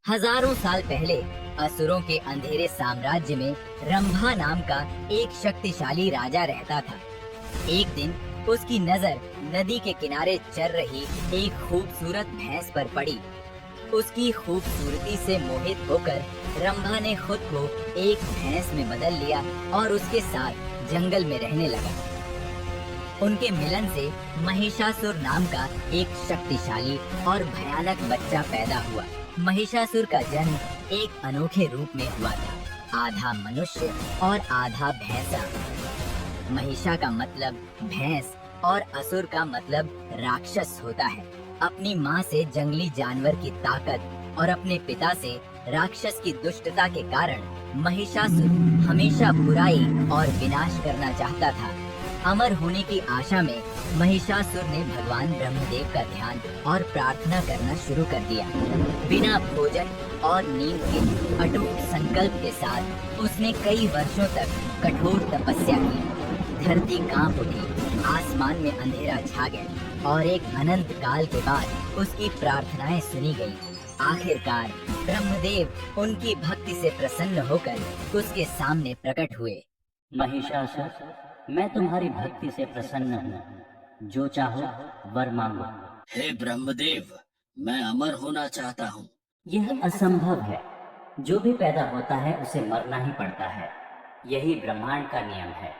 हजारों साल पहले असुरों के अंधेरे साम्राज्य में रंभा नाम का एक शक्तिशाली राजा रहता था। एक दिन उसकी नजर नदी के किनारे चर रही एक खूबसूरत भैंस पर पड़ी। उसकी खूबसूरती से मोहित होकर रंभा ने खुद को एक भैंस में बदल लिया और उसके साथ जंगल में रहने लगा। उनके मिलन से महिषासुर नाम का एक शक्तिशाली और भयानक बच्चा पैदा हुआ। महिषासुर का जन्म एक अनोखे रूप में हुआ था, आधा मनुष्य और आधा भैंसा। महिषा का मतलब भैंस और असुर का मतलब राक्षस होता है। अपनी माँ से जंगली जानवर की ताकत और अपने पिता से राक्षस की दुष्टता के कारण महिषासुर हमेशा बुराई और विनाश करना चाहता था। अमर होने की आशा में महिषासुर ने भगवान ब्रह्मदेव का ध्यान और प्रार्थना करना शुरू कर दिया। बिना भोजन और नींद के अटूट संकल्प के साथ उसने कई वर्षों तक कठोर तपस्या की। धरती कांप उठी, आसमान में अंधेरा छा गया और एक अनंत काल के बाद उसकी प्रार्थनाएं सुनी गई। आखिरकार ब्रह्मदेव उनकी भक्ति से प्रसन्न होकर उसके सामने प्रकट हुए। महिषासुर, मैं तुम्हारी भक्ति से प्रसन्न हूँ। जो चाहो वर मांगो। हे ब्रह्मदेव, मैं अमर होना चाहता हूँ। यह असंभव है। जो भी पैदा होता है उसे मरना ही पड़ता है। यही ब्रह्मांड का नियम है।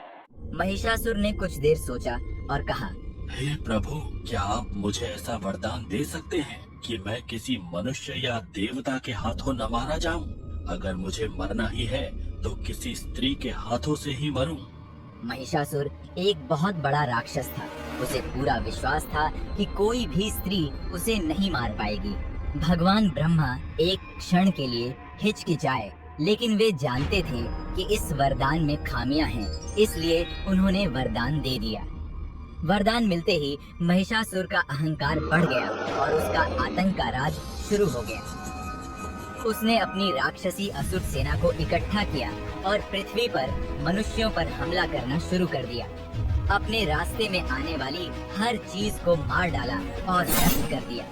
महिषासुर ने कुछ देर सोचा और कहा, हे प्रभु, क्या आप मुझे ऐसा वरदान दे सकते हैं कि मैं किसी मनुष्य या देवता के हाथों न मारा जाऊं? अगर मुझे मरना ही है तो किसी स्त्री के हाथों से ही मरूं। महिषासुर एक बहुत बड़ा राक्षस था। उसे पूरा विश्वास था कि कोई भी स्त्री उसे नहीं मार पाएगी। भगवान ब्रह्मा एक क्षण के लिए हिचकिचाए, लेकिन वे जानते थे कि इस वरदान में खामियां हैं, इसलिए उन्होंने वरदान दे दिया। वरदान मिलते ही महिषासुर का अहंकार बढ़ गया और उसका आतंक का राज शुरू हो गया। उसने अपनी राक्षसी असुर सेना को इकट्ठा किया और पृथ्वी पर मनुष्यों पर हमला करना शुरू कर दिया। अपने रास्ते में आने वाली हर चीज को मार डाला और नष्ट कर दिया।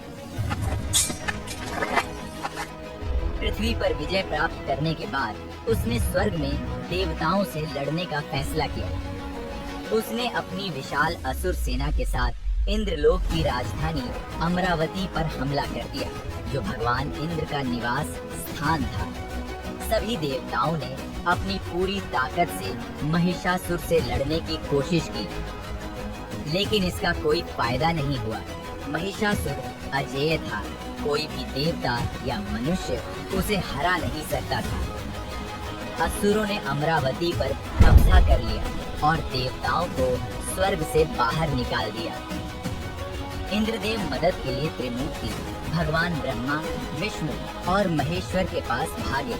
पृथ्वी पर विजय प्राप्त करने के बाद उसने स्वर्ग में देवताओं से लड़ने का फैसला किया। उसने अपनी विशाल असुर सेना के साथ इंद्रलोक की राजधानी अमरावती पर हमला कर दिया, जो भगवान इंद्र का निवास स्थान था। सभी देवताओं ने अपनी पूरी ताकत से महिषासुर से लड़ने की कोशिश की, लेकिन इसका कोई फायदा नहीं हुआ। महिषासुर अजेय था। कोई भी देवता या मनुष्य उसे हरा नहीं सकता था। असुरों ने अमरावती पर कब्जा कर लिया और देवताओं को स्वर्ग से बाहर निकाल दिया। इंद्रदेव मदद के लिए त्रिमूर्ति भगवान ब्रह्मा, विष्णु और महेश्वर के पास भागे।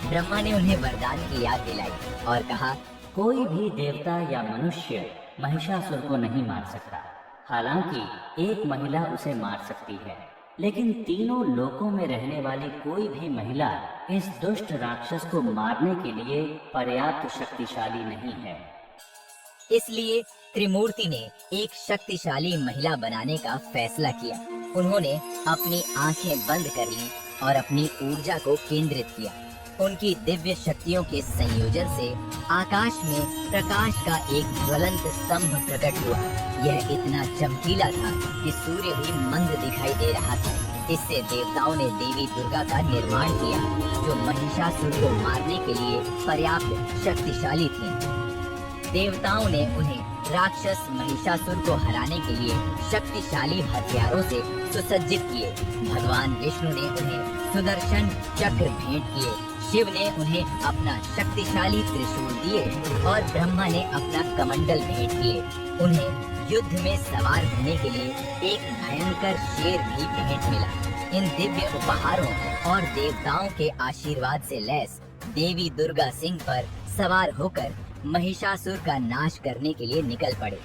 ब्रह्मा ने उन्हें वरदान की याद दिलाई और कहा, कोई भी देवता या मनुष्य महिषासुर को नहीं मार सकता। हालांकि एक महिला उसे मार सकती है, लेकिन तीनों लोकों में रहने वाली कोई भी महिला इस दुष्ट राक्षस को मारने के लिए पर्याप्त शक्तिशाली नहीं है। इसलिए त्रिमूर्ति ने एक शक्तिशाली महिला बनाने का फैसला किया। उन्होंने अपनी आंखें बंद कर लीं और अपनी ऊर्जा को केंद्रित किया। उनकी दिव्य शक्तियों के संयोजन से आकाश में प्रकाश का एक ज्वलंत स्तंभ प्रकट हुआ। यह इतना चमकीला था कि सूर्य भी मंद दिखाई दे रहा था। इससे देवताओं ने देवी दुर्गा का निर्माण किया, जो महिषासुर को मारने के लिए पर्याप्त शक्तिशाली थी। देवताओं ने उन्हें राक्षस महिषासुर को हराने के लिए शक्तिशाली हथियारों से सुसज्जित किए। भगवान विष्णु ने उन्हें सुदर्शन चक्र भेंट किए, शिव ने उन्हें अपना शक्तिशाली त्रिशूल दिए और ब्रह्मा ने अपना कमंडल भेंट किए। उन्हें युद्ध में सवार होने के लिए एक भयंकर शेर भी भेंट मिला। इन दिव्य उपहारों और देवताओं के आशीर्वाद से लैस देवी दुर्गा सिंह पर सवार होकर महिषासुर का नाश करने के लिए निकल पड़े।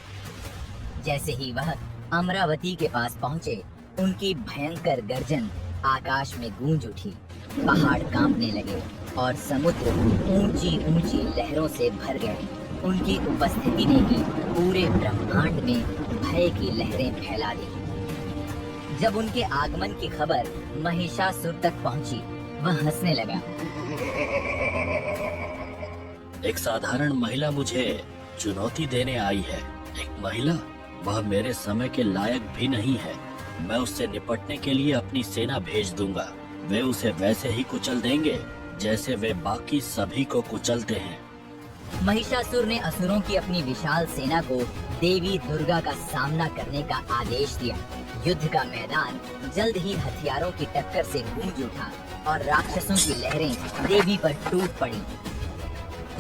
जैसे ही वह अमरावती के पास पहुँचे, उनकी भयंकर गर्जन आकाश में गूंज उठी। पहाड़ कांपने लगे और समुद्र ऊंची ऊंची लहरों से भर गए। उनकी उपस्थिति ने ही पूरे ब्रह्मांड में भय की लहरें फैला दी। जब उनके आगमन की खबर महिषासुर तक पहुंची, वह हंसने लगा। एक साधारण महिला मुझे चुनौती देने आई है। एक महिला, वह मेरे समय के लायक भी नहीं है। मैं उससे निपटने के लिए अपनी सेना भेज दूंगा। वे उसे वैसे ही कुचल देंगे जैसे वे बाकी सभी को कुचलते हैं। महिषासुर ने असुरों की अपनी विशाल सेना को देवी दुर्गा का सामना करने का आदेश दिया। युद्ध का मैदान जल्द ही हथियारों की टक्कर से गूंज उठा और राक्षसों की लहरें देवी पर टूट पड़ी।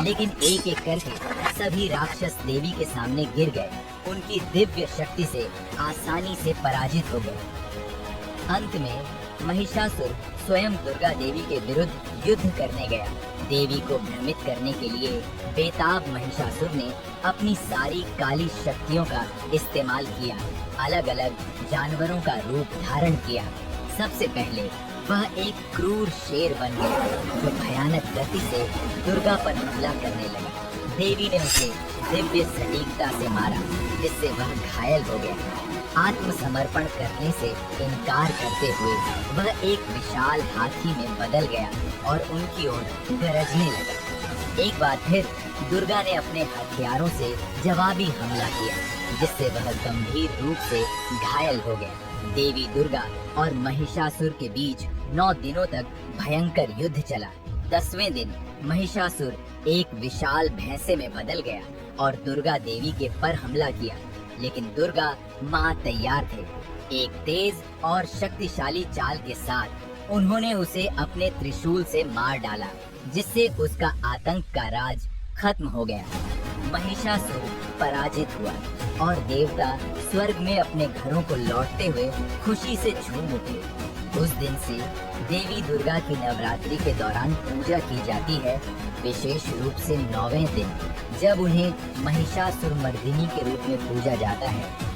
लेकिन एक एक करके सभी राक्षस देवी के सामने गिर गए। उनकी दिव्य शक्ति से आसानी से पराजित हो गए। अंत में महिषासुर स्वयं दुर्गा देवी के विरुद्ध युद्ध करने गया। देवी को भ्रमित करने के लिए बेताब महिषासुर ने अपनी सारी काली शक्तियों का इस्तेमाल किया। अलग अलग जानवरों का रूप धारण किया। सबसे पहले वह एक क्रूर शेर बन गया जो भयानक गति से दुर्गा पर हमला करने लगा। देवी ने उसे दिव्य सटीकता से मारा, जिससे वह घायल हो गया। आत्मसमर्पण करने से इनकार करते हुए वह एक विशाल हाथी में बदल गया और उनकी ओर गरजने लगा। एक बार फिर दुर्गा ने अपने हथियारों से जवाबी हमला किया, जिससे वह गंभीर रूप से घायल हो गया। देवी दुर्गा और महिषासुर के बीच 9 दिनों तक भयंकर युद्ध चला। 10वें दिन महिषासुर एक विशाल भैंसे में बदल गया और दुर्गा देवी के पर हमला किया। लेकिन दुर्गा मां तैयार थे। एक तेज और शक्तिशाली चाल के साथ उन्होंने उसे अपने त्रिशूल से मार डाला, जिससे उसका आतंक का राज खत्म हो गया। महिषासुर पराजित हुआ और देवता स्वर्ग में अपने घरों को लौटते हुए खुशी से झूम उठे। उस दिन से देवी दुर्गा की नवरात्रि के दौरान पूजा की जाती है, विशेष रूप से 9वें दिन, जब उन्हें महिषासुरमर्दिनी के रूप में पूजा जाता है।